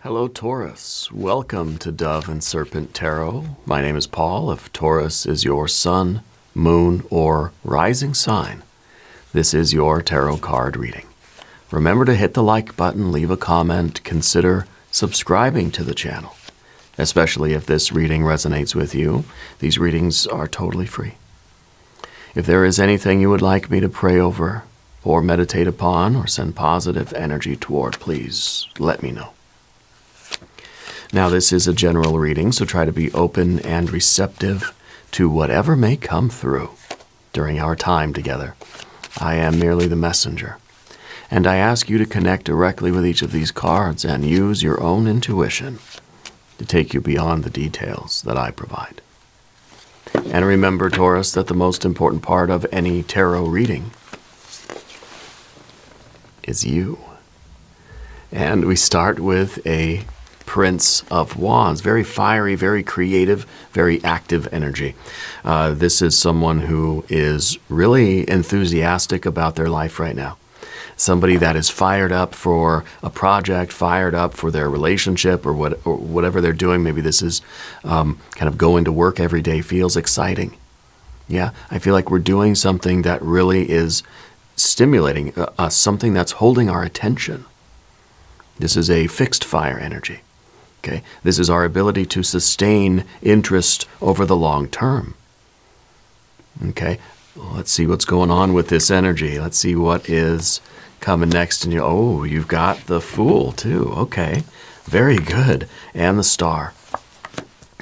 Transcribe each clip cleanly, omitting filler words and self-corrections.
Hello, Taurus. Welcome to Dove and Serpent Tarot. My name is Paul. If Taurus is your sun, moon, or rising sign, this is your tarot card reading. Remember to hit the like button, leave a comment, consider subscribing to the channel, especially if this reading resonates with you. These readings are totally free. If there is anything you would like me to pray over or meditate upon or send positive energy toward, please let me know. Now, this is a general reading, so try to be open and receptive to whatever may come through during our time together. I am merely the messenger, and I ask you to connect directly with each of these cards and use your own intuition to take you beyond the details that I provide. And remember, Taurus, that the most important part of any tarot reading is you. And we start with a Prince of Wands. Very fiery, very creative, very active energy. This is someone who is really enthusiastic about their life right now. Somebody that is fired up for a project, fired up for their relationship or whatever they're doing. Maybe this is kind of going to work every day feels exciting. Yeah, I feel like we're doing something that really is stimulating us, something that's holding our attention. This is a fixed fire energy. Okay, this is our ability to sustain interest over the long term. Okay, let's see what's going on with this energy. Let's see what is coming next. And you've got the Fool too. Okay, very good. And the Star.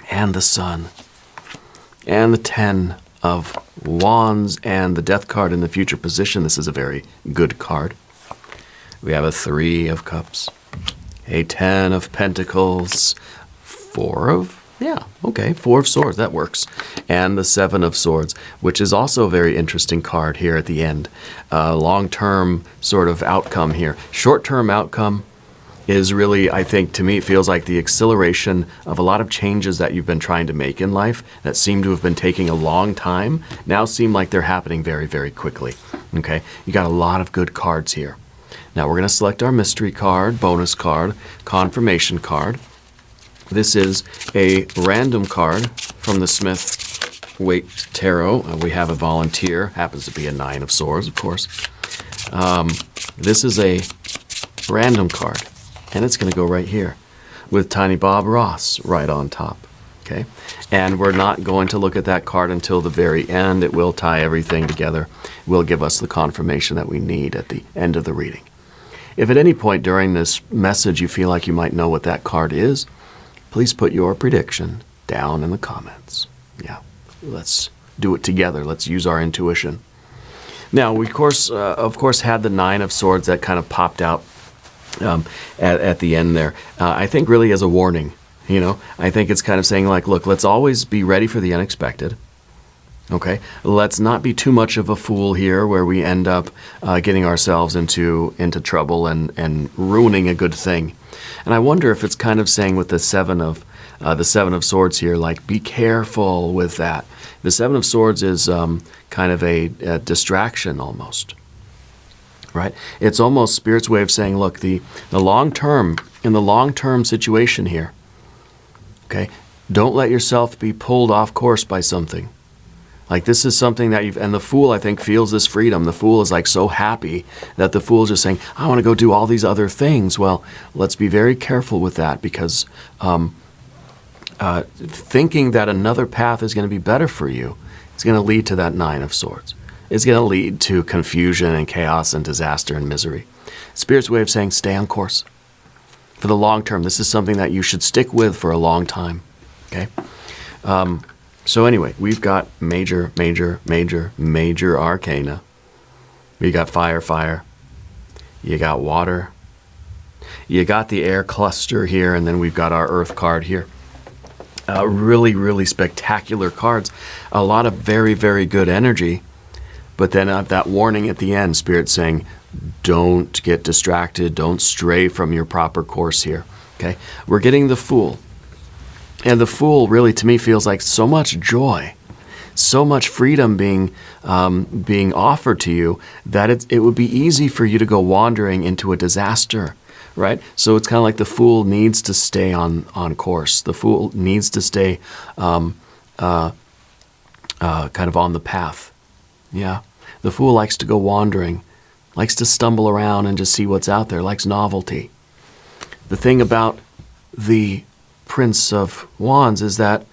And the Sun. And the Ten of Wands. And the Death card in the future position. This is a very good card. We have a Three of Cups. A Ten of Pentacles, Four of Swords, that works. And the Seven of Swords, which is also a very interesting card here at the end. Long-term sort of outcome here. Short-term outcome is really, I think, to me, it feels like the acceleration of a lot of changes that you've been trying to make in life that seem to have been taking a long time, now seem like they're happening very, very quickly. Okay, you got a lot of good cards here. Now we're going to select our mystery card, bonus card, confirmation card. This is a random card from the Smith-Waite Tarot. We have a volunteer, happens to be a Nine of Swords, of course. This is a random card, and it's going to go right here with Tiny Bob Ross right on top. Okay, and we're not going to look at that card until the very end. It will tie everything together. It will give us the confirmation that we need at the end of the reading. If at any point during this message you feel like you might know what that card is, please put your prediction down in the comments. Yeah, let's do it together. Let's use our intuition. Now, we of course, had the Nine of Swords that kind of popped out at the end there. I think really as a warning. I think it's kind of saying like, look, let's always be ready for the unexpected. Okay, let's not be too much of a fool here where we end up getting ourselves into trouble and ruining a good thing. And I wonder if it's kind of saying with the Seven of Swords here, like be careful with that. The Seven of Swords is kind of a distraction almost, right? It's almost Spirit's way of saying, look, in the long term situation here, okay, don't let yourself be pulled off course by something. Like this is something that and the Fool, I think, feels this freedom. The Fool is like so happy that the Fool is just saying, I want to go do all these other things. Well, let's be very careful with that because thinking that another path is going to be better for you is going to lead to that Nine of Swords. It's going to lead to confusion and chaos and disaster and misery. Spirit's way of saying, stay on course. For the long term, this is something that you should stick with for a long time. Okay? So anyway, we've got major arcana. We got fire. You got water. You got the air cluster here, and then we've got our earth card here. Really, really spectacular cards. A lot of very, very good energy. But then that warning at the end, Spirit saying, don't get distracted. Don't stray from your proper course here. Okay? We're getting the Fool. And the Fool really, to me, feels like so much joy, so much freedom being offered to you that it would be easy for you to go wandering into a disaster, right? So it's kind of like the fool needs to stay on course. The fool needs to stay kind of on the path. Yeah. The fool likes to go wandering, likes to stumble around and just see what's out there, likes novelty. The thing about the Prince of Wands is that it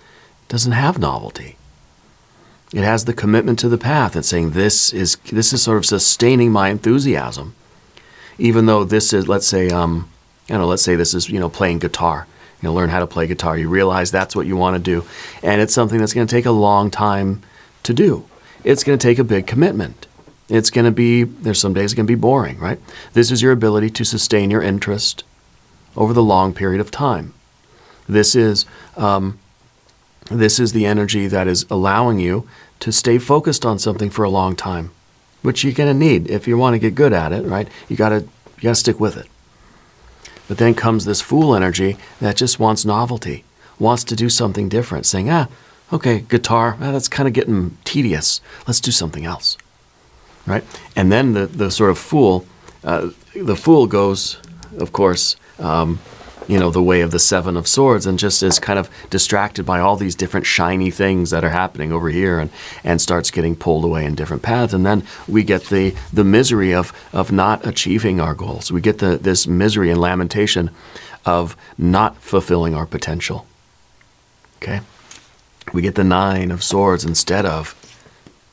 doesn't have novelty. It has the commitment to the path. It's saying this is sort of sustaining my enthusiasm, even though this is, let's say this is playing guitar. Learn how to play guitar. You realize that's what you want to do, and it's something that's going to take a long time to do. It's going to take a big commitment. There's some days it's going to be boring, right? This is your ability to sustain your interest over the long period of time. This is the energy that is allowing you to stay focused on something for a long time, which you're going to need if you want to get good at it, right? You got to stick with it. But then comes this fool energy that just wants novelty, wants to do something different, saying, okay, guitar, that's kind of getting tedious. Let's do something else, right? And then the sort of fool, the fool goes, of course, the way of the Seven of Swords, and just is kind of distracted by all these different shiny things that are happening over here, and starts getting pulled away in different paths. And then we get the misery of not achieving our goals. We get this misery and lamentation of not fulfilling our potential. Okay? We get the Nine of Swords instead of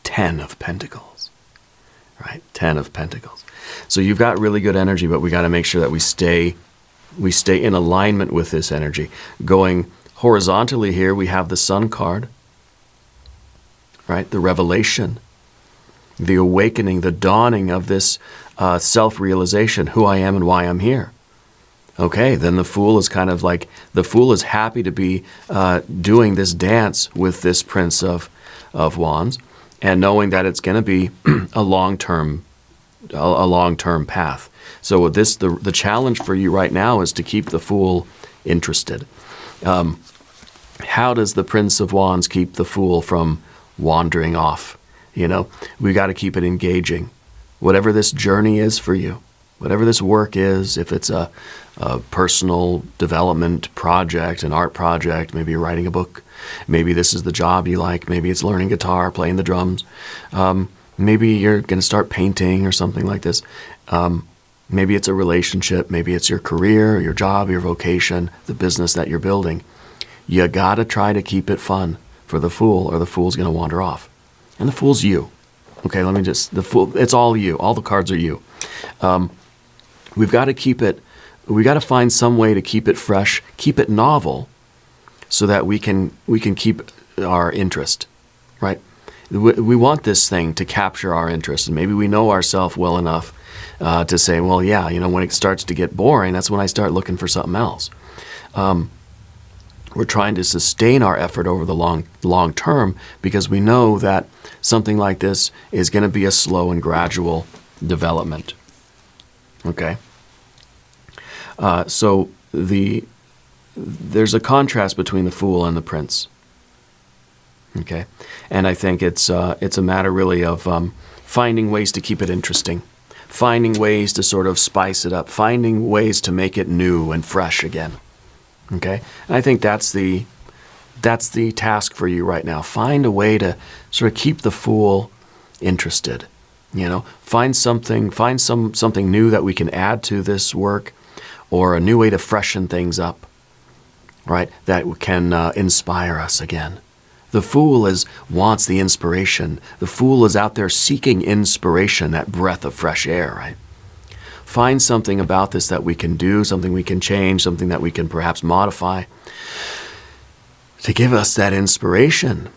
10 of Pentacles. Right? 10 of Pentacles. So you've got really good energy, but we got to make sure that we stay in alignment with this energy. Going horizontally here, we have the Sun card, right? The revelation, the awakening, the dawning of this self-realization, who I am and why I'm here. Okay, then the fool is kind of like, the fool is happy to be doing this dance with this Prince of Wands, and knowing that it's going to be a long-term path. So the challenge for you right now is to keep the fool interested. How does the Prince of Wands keep the fool from wandering off? We got to keep it engaging. Whatever this journey is for you, whatever this work is, if it's a personal development project, an art project, maybe you're writing a book, maybe this is the job you like, maybe it's learning guitar, playing the drums, maybe you're going to start painting or something like this. Maybe it's a relationship, maybe it's your career, your job, your vocation, the business that you're building. You got to try to keep it fun for the fool, or the fool's going to wander off. And the fool's you. Okay, the fool, it's all you. All the cards are you. We've got to keep it, we got to find some way to keep it fresh, keep it novel, so that we can keep our interest, right? We want this thing to capture our interest, and maybe we know ourselves well enough to say, well, yeah, when it starts to get boring, that's when I start looking for something else. We're trying to sustain our effort over the long term, because we know that something like this is going to be a slow and gradual development. Okay? So there's a contrast between the fool and the prince. Okay? And I think it's a matter really of finding ways to keep it interesting, finding ways to sort of spice it up, finding ways to make it new and fresh again. Okay? And I think that's the task for you right now. Find a way to sort of keep the fool interested. Find something new that we can add to this work, or a new way to freshen things up, right? That can inspire us again. The fool wants the inspiration. The fool is out there seeking inspiration, that breath of fresh air, right? Find something about this that we can do, something we can change, something that we can perhaps modify to give us that inspiration,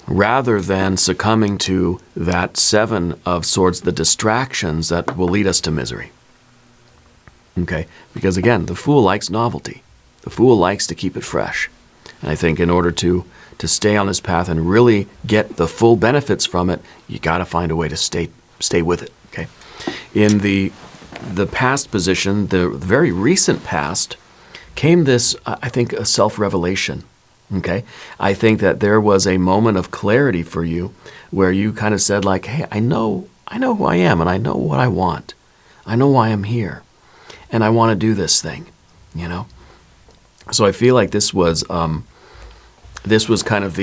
rather than succumbing to that Seven of Swords, the distractions that will lead us to misery. Okay? Because again, the fool likes novelty. The fool likes to keep it fresh. And I think in order to stay on this path and really get the full benefits from it, you got to find a way to stay with it. Okay? In the past position, the very recent past, came this, I think, a self-revelation. Okay? I think that there was a moment of clarity for you where you kind of said like, hey, I know who I am and I know what I want. I know why I'm here. And I want to do this thing, you know? So I feel like this was kind of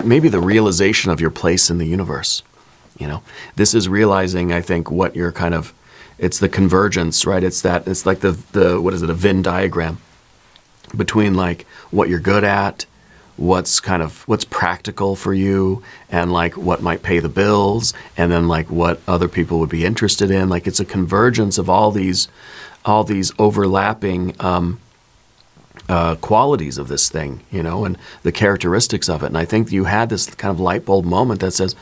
maybe the realization of your place in the universe, you know? This is realizing, I think, what you're kind of, it's the convergence, right? It's like the what is it, a Venn diagram between like what you're good at, what's practical for you, and like what might pay the bills, and then like what other people would be interested in. Like it's a convergence of all these overlapping qualities of this thing, you know, and the characteristics of it. And I think you had this kind of light bulb moment that says,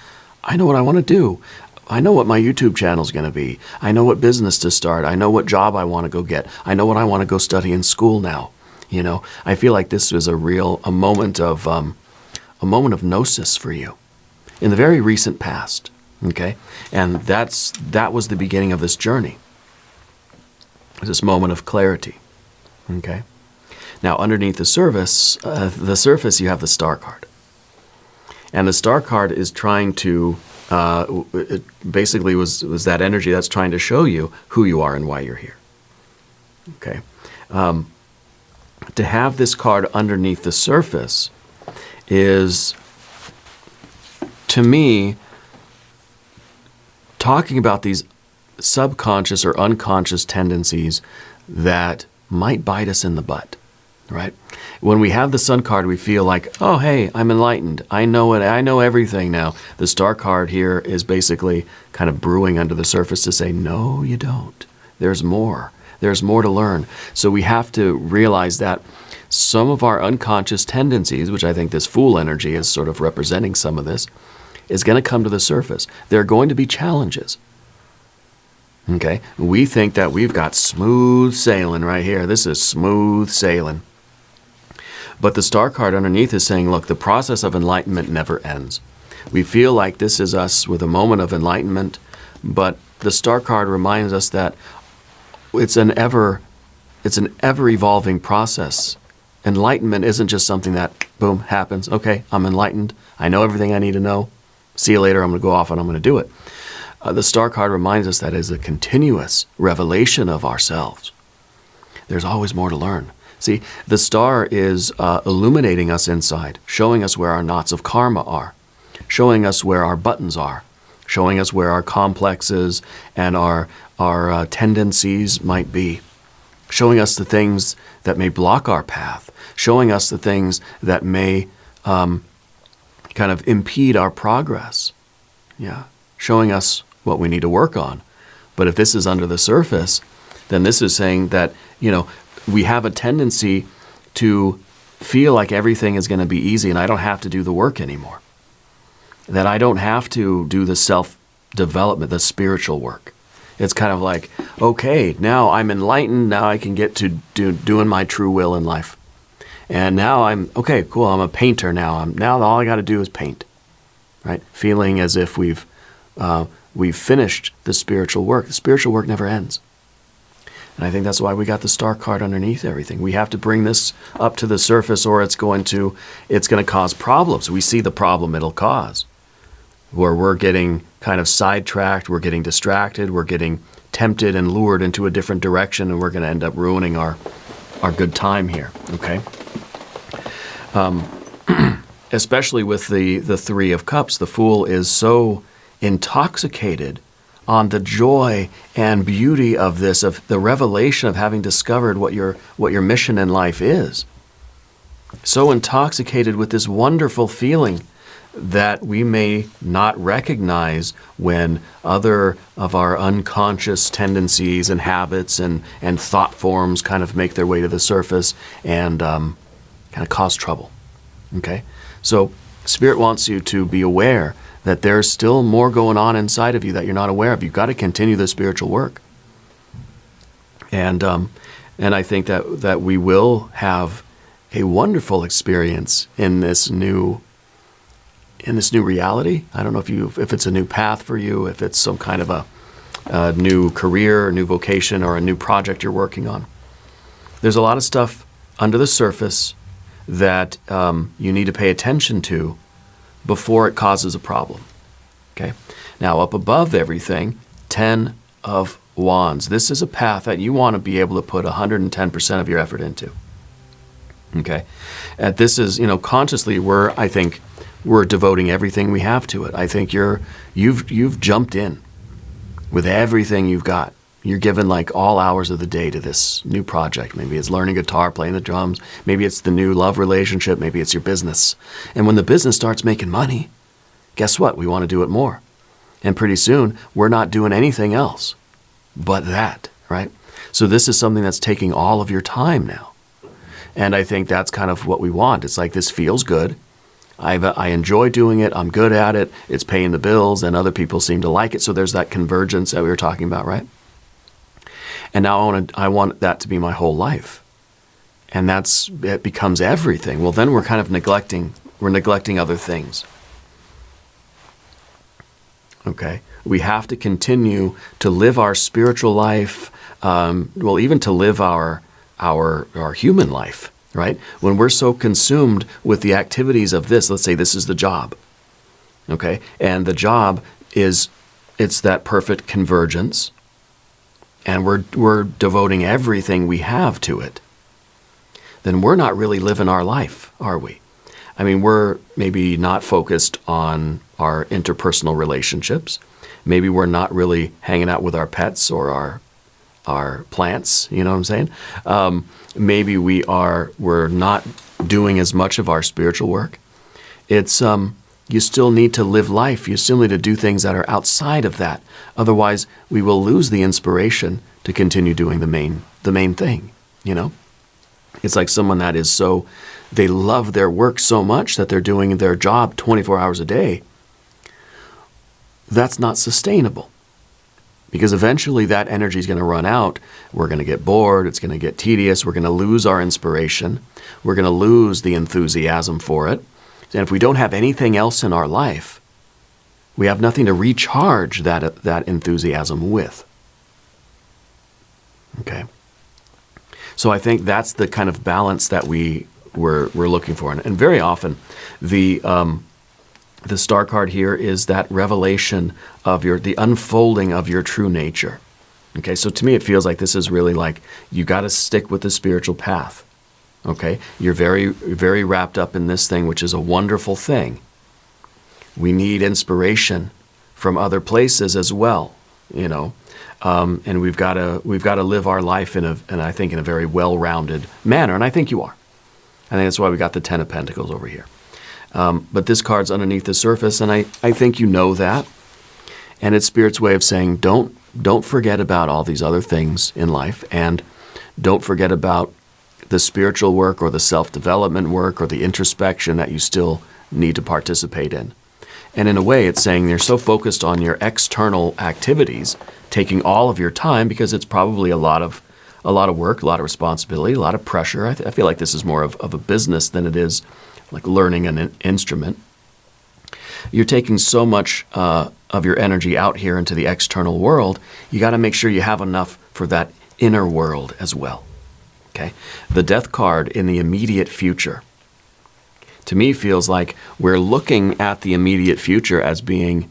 I know what I want to do. I know what my YouTube channel is going to be. I know what business to start. I know what job I want to go get. I know what I want to go study in school now. You know, I feel like this was a moment of gnosis for you in the very recent past. Okay, and that was the beginning of this journey. This moment of clarity. Okay, now underneath the surface, you have the star card, and the star card is trying to. It basically was that energy that's trying to show you who you are and why you're here. Okay. To have this card underneath the surface is, to me, talking about these subconscious or unconscious tendencies that might bite us in the butt, right? When we have the sun card, we feel like, oh, hey, I'm enlightened. I know it. I know everything now. The star card here is basically kind of brewing under the surface to say, no, you don't. There's more. There's more to learn. So we have to realize that some of our unconscious tendencies, which I think this Fool energy is sort of representing some of this, is going to come to the surface. There are going to be challenges. Okay? We think that we've got smooth sailing right here. This is smooth sailing. But the star card underneath is saying, look, the process of enlightenment never ends. We feel like this is us with a moment of enlightenment, but the star card reminds us that it's an ever evolving process. Enlightenment isn't just something that, boom, happens. Okay, I'm enlightened. I know everything I need to know. See you later. I'm going to go off and I'm going to do it. The star card reminds us that it's a continuous revelation of ourselves. There's always more to learn. See, the star is illuminating us inside, showing us where our knots of karma are, showing us where our buttons are, showing us where our complexes and our tendencies might be, showing us the things that may block our path, showing us the things that may kind of impede our progress. Yeah, showing us what we need to work on. But if this is under the surface, then this is saying that, you know, we have a tendency to feel like everything is going to be easy and I don't have to do the work anymore. That I don't have to do the self-development, the spiritual work. It's kind of like, okay, now I'm enlightened, now I can get to doing my true will in life. And now okay, cool, I'm a painter now. Now all I got to do is paint, right? Feeling as if we've finished the spiritual work. The spiritual work never ends. And I think that's why we got the star card underneath everything. We have to bring this up to the surface or it's going to cause problems. We see the problem it'll cause, where we're getting kind of sidetracked, we're getting distracted, we're getting tempted and lured into a different direction, and we're going to end up ruining our good time here, okay? Especially with the Three of Cups, the Fool is so intoxicated on the joy and beauty of this, of the revelation of having discovered what your mission in life is. So intoxicated with this wonderful feeling that we may not recognize when other of our unconscious tendencies and habits and thought forms kind of make their way to the surface and kind of cause trouble. Okay? So Spirit wants you to be aware that there's still more going on inside of you that you're not aware of. You've got to continue the spiritual work. And I think that we will have a wonderful experience in this new reality. I don't know if it's a new path for you, if it's some kind of a new career, a new vocation, or a new project you're working on. There's a lot of stuff under the surface that you need to pay attention to before it causes a problem. Okay. Now, up above everything, 10 of Wands. This is a path that you want to be able to put 110% of your effort into. Okay. And this is, consciously I think we're devoting everything we have to it. I think you've jumped in with everything you've got. You're given like all hours of the day to this new project. Maybe it's learning guitar, playing the drums. Maybe it's the new love relationship. Maybe it's your business. And when the business starts making money, guess what? We want to do it more. And pretty soon, we're not doing anything else but that, right? So this is something that's taking all of your time now. And I think that's kind of what we want. It's like, this feels good. I enjoy doing it. I'm good at it. It's paying the bills, and other people seem to like it. So there's that convergence that we were talking about, right? And now I want that to be my whole life. And it becomes everything. Well, then we're kind of neglecting other things. Okay? We have to continue to live our spiritual life, even to live our human life, right? When we're so consumed with the activities of this, let's say this is the job, okay? And the job it's that perfect convergence, and we're devoting everything we have to it, then we're not really living our life, are we? I mean, we're maybe not focused on our interpersonal relationships. Maybe we're not really hanging out with our pets or our plants, you know what I'm saying? Maybe we're not doing as much of our spiritual work. It's you still need to live life. You still need to do things that are outside of that. Otherwise, we will lose the inspiration to continue doing the main thing, It's like someone that is they love their work so much that they're doing their job 24 hours a day. That's not sustainable. Because eventually that energy is going to run out. We're going to get bored. It's going to get tedious. We're going to lose our inspiration. We're going to lose the enthusiasm for it. And if we don't have anything else in our life, we have nothing to recharge that enthusiasm with. Okay. So I think that's the kind of balance that we're looking for. And very often the star card here is that revelation of the unfolding of your true nature. Okay, so to me it feels like this is really like you got to stick with the spiritual path. Okay, you're very, very wrapped up in this thing, which is a wonderful thing. We need inspiration from other places as well, and we've got to live our life in I think in a very well-rounded manner, and I think you are. I think that's why we got the 10 of Pentacles over here. But this card's underneath the surface, and I think you know that. And it's Spirit's way of saying, don't forget about all these other things in life, and don't forget about the spiritual work or the self-development work or the introspection that you still need to participate in. And in a way, it's saying you're so focused on your external activities, taking all of your time, because it's probably a lot of work, a lot of responsibility, a lot of pressure. I feel like this is more of a business than it is like learning an instrument. You're taking so much of your energy out here into the external world, you got to make sure you have enough for that inner world as well. Okay? The Death card in the immediate future, to me, feels like we're looking at the immediate future as being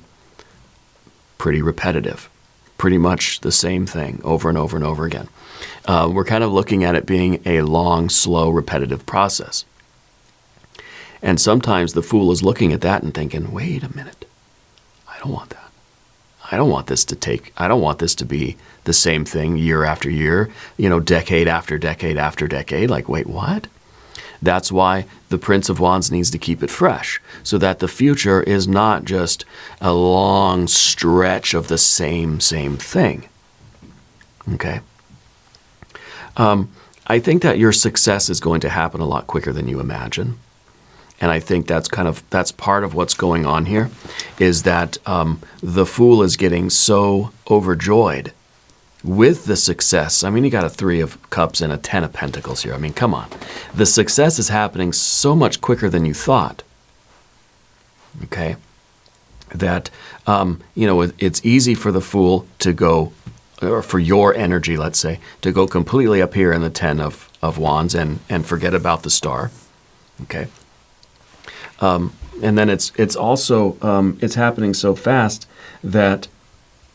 pretty repetitive, pretty much the same thing over and over and over again. We're kind of looking at it being a long, slow, repetitive process. And sometimes the Fool is looking at that and thinking, wait a minute, I don't want that. I don't want this to be the same thing year after year, decade after decade after decade. Like, wait, what? That's why the Prince of Wands needs to keep it fresh, so that the future is not just a long stretch of the same thing. Okay? I think that your success is going to happen a lot quicker than you imagine. And I think that's part of what's going on here, is that the Fool is getting so overjoyed with the success. I mean, you got a 3 of Cups and a 10 of Pentacles here. I mean, come on. The success is happening so much quicker than you thought. Okay? That, it's easy for the Fool to go, or for your energy, let's say, to go completely up here in the 10 of Wands and forget about the Star. Okay. And then it's also, it's happening so fast that,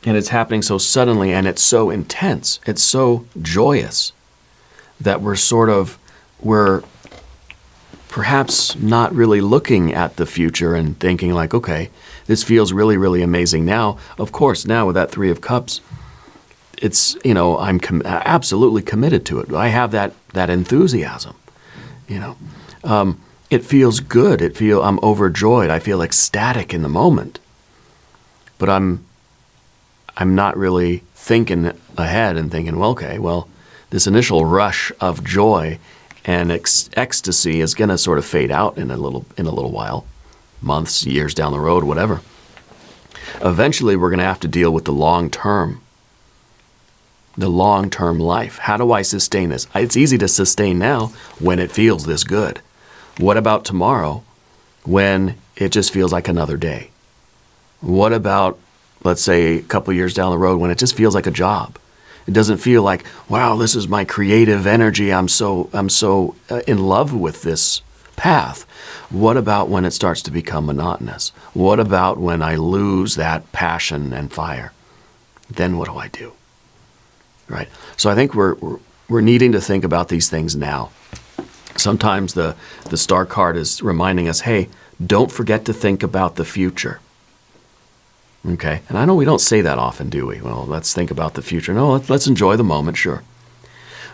and it's happening so suddenly, and it's so intense, it's so joyous that we're perhaps not really looking at the future and thinking like, okay, this feels really, really amazing now. Of course, now with that Three of Cups, it's, I'm absolutely committed to it. I have that enthusiasm, It feels good. I'm overjoyed. I feel ecstatic in the moment. But I'm not really thinking ahead and thinking, well, okay, this initial rush of joy and ecstasy is going to sort of fade out in a little while, months, years down the road, whatever. Eventually, we're going to have to deal with the long-term life. How do I sustain this? It's easy to sustain now when it feels this good. What about tomorrow when it just feels like another day? What about, let's say, a couple years down the road when it just feels like a job? It doesn't feel like, wow, this is my creative energy. I'm so in love with this path. What about when it starts to become monotonous? What about when I lose that passion and fire? Then what do I do? Right? So I think we're needing to think about these things now. Sometimes the star card is reminding us, hey, don't forget to think about the future. Okay? And I know we don't say that often, do we? Well, let's think about the future. No, let's enjoy the moment, sure.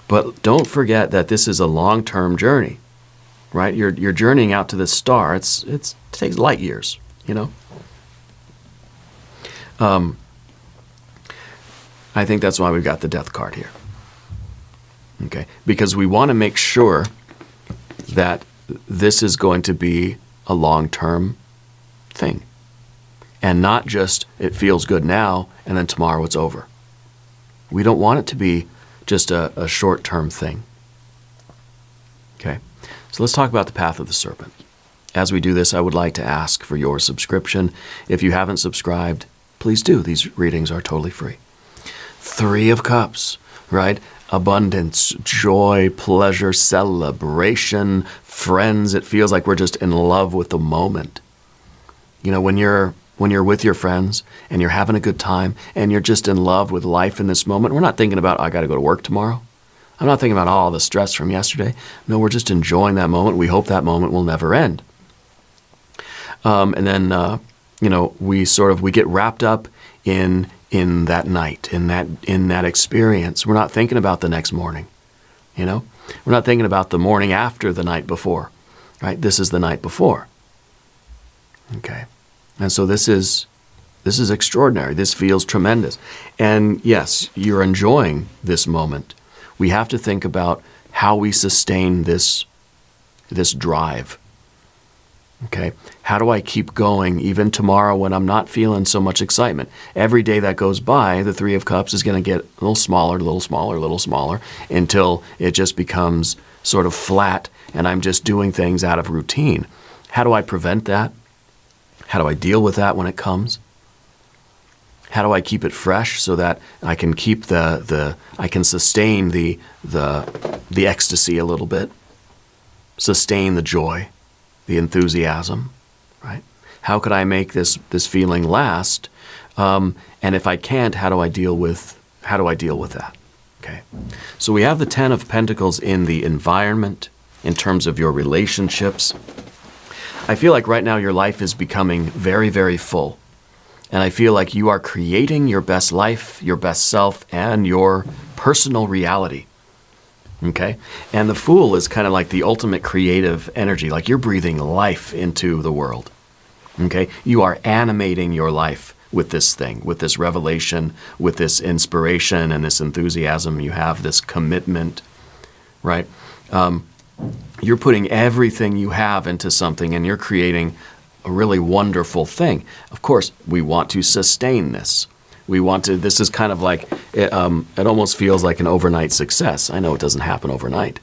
But don't forget that this is a long-term journey, right? You're journeying out to this star. It takes light years, I think that's why we've got the Death card here. Okay? Because we want to make sure that this is going to be a long-term thing. And not just it feels good now and then tomorrow it's over. We don't want it to be just a short-term thing. Okay? So let's talk about the path of the serpent. As we do this, I would like to ask for your subscription. If you haven't subscribed, please do. These readings are totally free. Three of Cups, right? Abundance, joy, pleasure, celebration, friends. It feels like we're just in love with the moment. When you're with your friends and you're having a good time and you're just in love with life in this moment, we're not thinking about, I got to go to work tomorrow. I'm not thinking about all the stress from yesterday. No, we're just enjoying that moment. We hope that moment will never end. And then, we get wrapped up in that night, in that experience. We're not thinking about the next morning, We're not thinking about the morning after the night before, right? This is the night before. Okay. And so this is extraordinary. This feels tremendous. And yes, you're enjoying this moment. We have to think about how we sustain this drive. Okay? How do I keep going even tomorrow when I'm not feeling so much excitement? Every day that goes by, the Three of Cups is going to get a little smaller, until it just becomes sort of flat and I'm just doing things out of routine. How do I prevent that? How do I deal with that when it comes? How do I keep it fresh so that I can keep I can sustain the ecstasy a little bit, sustain the joy, the enthusiasm, right? How could I make this feeling last? And if I can't, how do I deal with that? Okay. So we have the Ten of Pentacles in the environment, in terms of your relationships. I feel like right now your life is becoming very, very full. And I feel like you are creating your best life, your best self, and your personal reality. Okay? And the Fool is kind of like the ultimate creative energy, like you're breathing life into the world. Okay? You are animating your life with this thing, with this revelation, with this inspiration and this enthusiasm. You have this commitment, right? You're putting everything you have into something and you're creating a really wonderful thing. Of course, we want to sustain this. This is kind of like, it almost feels like an overnight success. I know it doesn't happen overnight,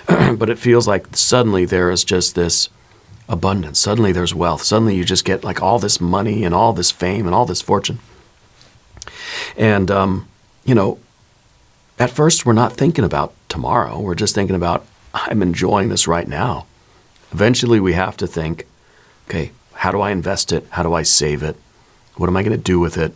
but it feels like suddenly there is just this abundance. Suddenly there's wealth. Suddenly you just get like all this money and all this fame and all this fortune. And, at first we're not thinking about tomorrow. We're just thinking about, I'm enjoying this right now. Eventually we have to think, okay, how do I invest it? How do I save it? What am I going to do with it?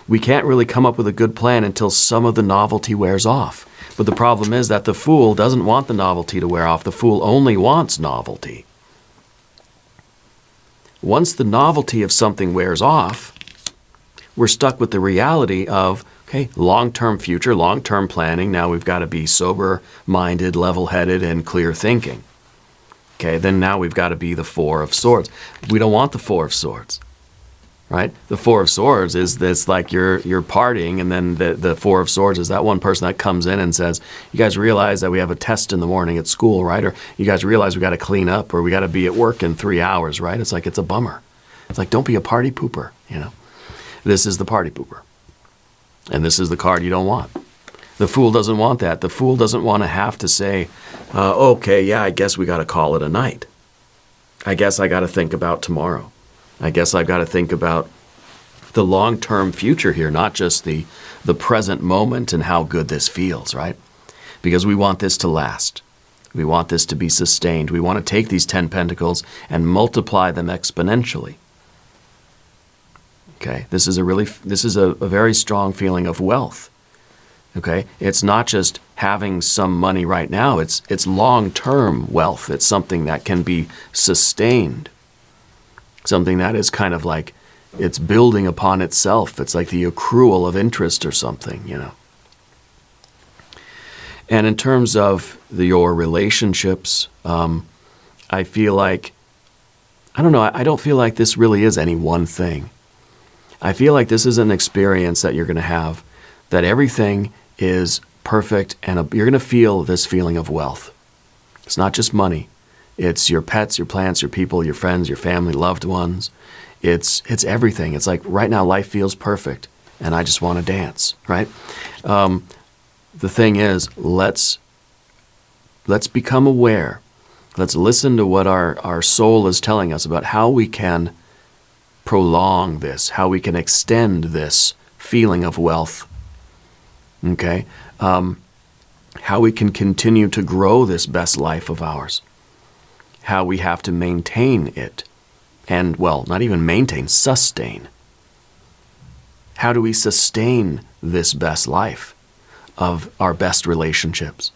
We can't really come up with a good plan until some of the novelty wears off. But the problem is that the fool doesn't want the novelty to wear off. The fool only wants novelty. Once the novelty of something wears off, we're stuck with the reality of, okay, long-term future, long-term planning. Now we've got to be sober-minded, level-headed, and clear thinking. Okay, then now we've got to be the Four of Swords. We don't want the Four of Swords, right? The Four of Swords is this, like you're partying, and then the Four of Swords is that one person that comes in and says, you guys realize that we have a test in the morning at school, right? Or you guys realize we got to clean up, or we got to be at work in 3 hours, right? It's like, it's a bummer. It's like, don't be a party pooper, This is the party pooper. And this is the card you don't want. The fool doesn't want that. The fool doesn't want to have to say, okay, yeah, I guess we got to call it a night. I guess I got to think about tomorrow. I guess I've got to think about the long-term future here, not just the present moment and how good this feels, right? Because we want this to last. We want this to be sustained. We want to take these 10 pentacles and multiply them exponentially. Okay, this is a very strong feeling of wealth. Okay, it's not just having some money right now, it's long-term wealth. It's something that can be sustained. Something that is kind of like, it's building upon itself. It's like the accrual of interest or something, And in terms of your relationships, I feel like, I don't know, I don't feel like this really is any one thing. I feel like this is an experience that you're going to have, that everything is perfect, and you're going to feel this feeling of wealth. It's not just money. It's your pets, your plants, your people, your friends, your family, loved ones. It's everything. It's like right now life feels perfect, and I just want to dance, right? The thing is, let's become aware. Let's listen to what our soul is telling us about how we can prolong this, how we can extend this feeling of wealth. Okay? How we can continue to grow this best life of ours. How we have to maintain it. And, well, not even maintain, sustain. How do we sustain this best life of our best relationships?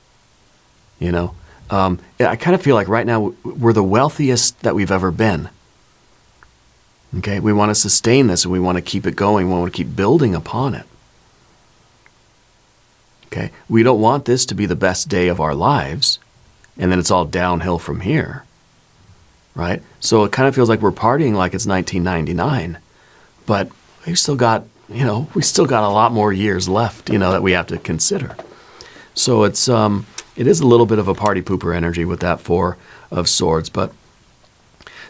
I kind of feel like right now we're the wealthiest that we've ever been. Okay, we want to sustain this, and we want to keep it going. We want to keep building upon it. Okay, we don't want this to be the best day of our lives, and then it's all downhill from here, right? So it kind of feels like we're partying like it's 1999, but we've still got, we still got a lot more years left, that we have to consider. So it is a little bit of a party pooper energy with that Four of Swords, but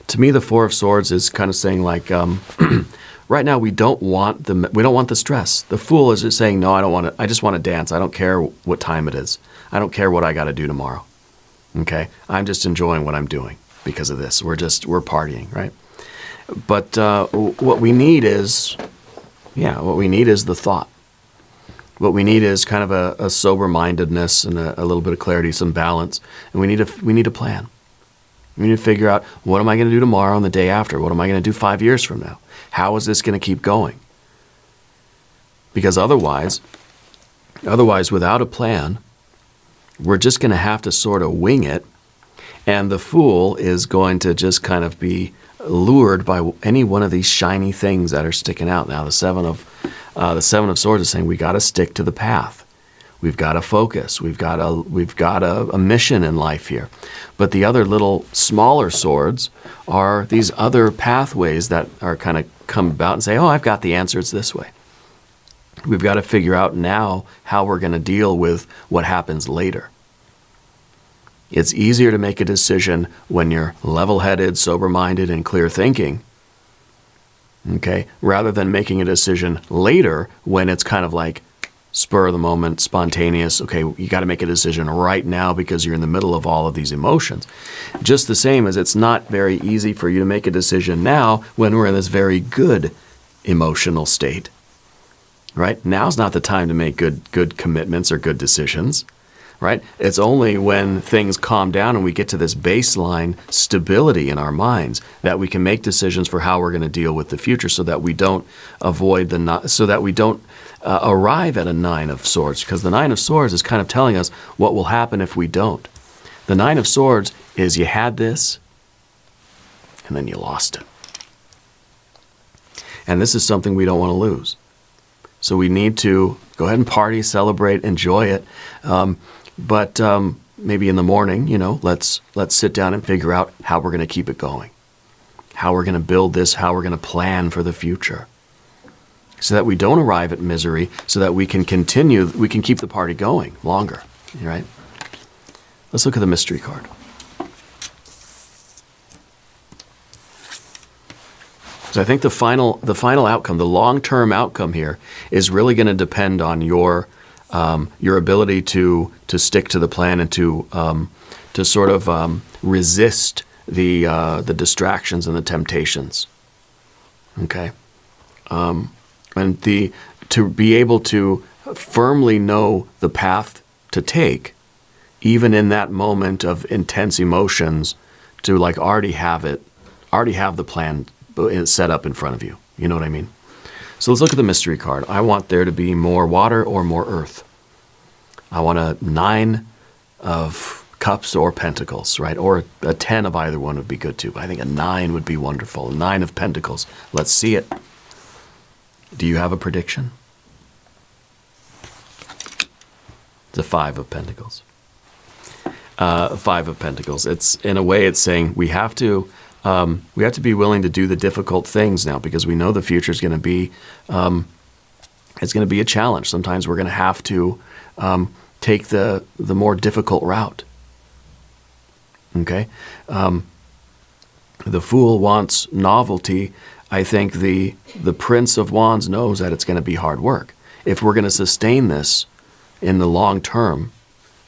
to me, the Four of Swords is kind of saying like, right now we don't want the stress. The Fool is just saying, no, I don't want it. I just want to dance. I don't care what time it is. I don't care what I got to do tomorrow. Okay, I'm just enjoying what I'm doing because of this. We're partying, right? But what we need is the thought. What we need is kind of a sober-mindedness and a little bit of clarity, some balance, and we need a plan. We need to figure out, what am I going to do tomorrow and the day after? What am I going to do 5 years from now? How is this going to keep going? Because otherwise, without a plan, we're just going to have to sort of wing it, and the Fool is going to just kind of be lured by any one of these shiny things that are sticking out. Now, the Seven of Swords is saying we got to stick to the path. We've got to focus. We've got a mission in life here. But the other little smaller swords are these other pathways that are kind of come about and say, oh, I've got the answer. It's this way. We've got to figure out now how we're going to deal with what happens later. It's easier to make a decision when you're level-headed, sober-minded, and clear thinking, okay, rather than making a decision later when it's kind of like spur of the moment, spontaneous. Okay, you got to make a decision right now because you're in the middle of all of these emotions. Just the same as it's not very easy for you to make a decision now when we're in this very good emotional state. Right? Now's not the time to make good commitments or good decisions. right? It's only when things calm down and we get to this baseline stability in our minds that we can make decisions for how we're going to deal with the future, so that we don't arrive at a Nine of Swords, because the Nine of Swords is kind of telling us what will happen if we don't. The Nine of Swords is you had this and then you lost it. And this is something we don't want to lose. So we need to go ahead and party, celebrate, enjoy it. But maybe in the morning, let's sit down and figure out how we're going to keep it going, how we're going to build this, how we're going to plan for the future, so that we don't arrive at misery, so that we can keep the party going longer, right? Let's look at the mystery card. So I think the final outcome, the long-term outcome here, is really going to depend on your ability to stick to the plan and to sort of resist the distractions and the temptations. Okay, and to be able to firmly know the path to take, even in that moment of intense emotions, to already have the plan set up in front of you. You know what I mean? So let's look at the mystery card. I want there to be more water or more earth. I want a 9 of cups or pentacles, right? Or a 10 of either one would be good too. But I think a 9 would be wonderful. A 9 of pentacles. Let's see it. Do you have a prediction? It's a 5 of pentacles. 5 of pentacles. It's, in a way, it's saying we have to be willing to do the difficult things now, because we know the future is going to be, it's going to be a challenge. Sometimes we're going to have to take the more difficult route. Okay? The Fool wants novelty. I think the Prince of Wands knows that it's going to be hard work. If we're going to sustain this in the long term,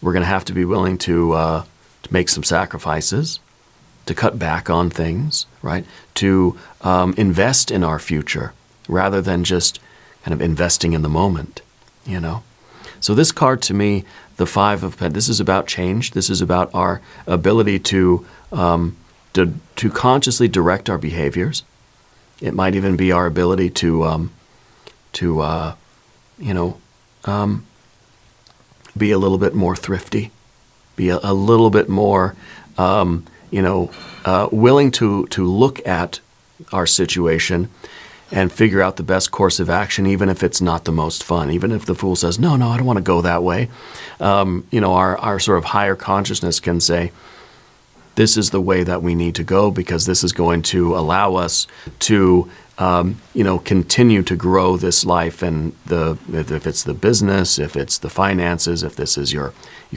we're going to have to be willing to make some sacrifices, to cut back on things, right? To invest in our future rather than just kind of investing in the moment, So this card, to me, the 5 of Pentacles, this is about change. This is about our ability to consciously direct our behaviors. It might even be our ability to be a little bit more thrifty, be a little bit more, willing to look at our situation and figure out the best course of action, even if it's not the most fun. Even if the Fool says, no, I don't want to go that way. Our sort of higher consciousness can say, this is the way that we need to go, because this is going to allow us to, continue to grow this life, and if it's the business, if it's the finances, if this is your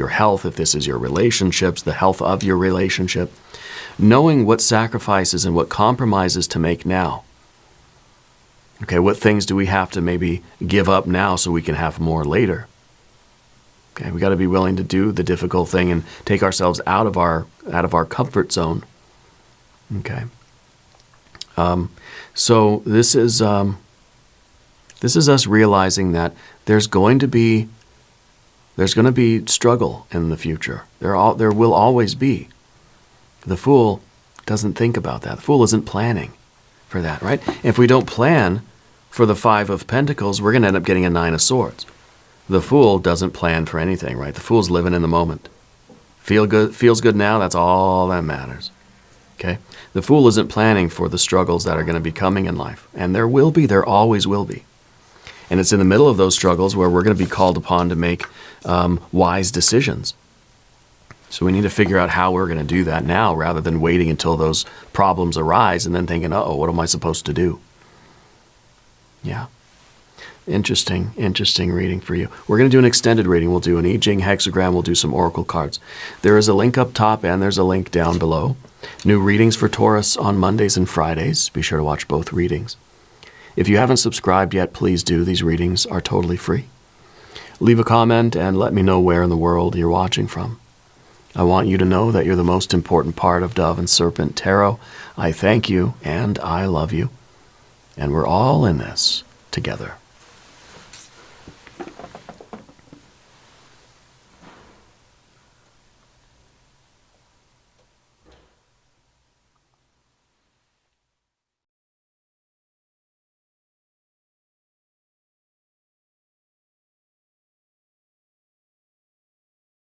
health, if this is your relationships, the health of your relationship, knowing what sacrifices and what compromises to make now. Okay, what things do we have to maybe give up now so we can have more later? Okay, we got to be willing to do the difficult thing and take ourselves out of our comfort zone. Okay. So this is us realizing that there's going to be struggle in the future. There will always be. The Fool doesn't think about that. The Fool isn't planning for that, right? If we don't plan for the 5 of Pentacles, we're going to end up getting a 9 of Swords. The Fool doesn't plan for anything, right? The Fool's living in the moment. Feels good now, that's all that matters. Okay? The Fool isn't planning for the struggles that are going to be coming in life. And there always will be. And it's in the middle of those struggles where we're going to be called upon to make wise decisions. So we need to figure out how we're going to do that now, rather than waiting until those problems arise and then thinking, what am I supposed to do? Yeah. Interesting reading for you. We're going to do an extended reading. We'll do an I Ching hexagram. We'll do some oracle cards. There is a link up top and there's a link down below. New readings for Taurus on Mondays and Fridays. Be sure to watch both readings. If you haven't subscribed yet, please do. These readings are totally free. Leave a comment and let me know where in the world you're watching from. I want you to know that you're the most important part of Dove and Serpent Tarot. I thank you and I love you. And we're all in this together.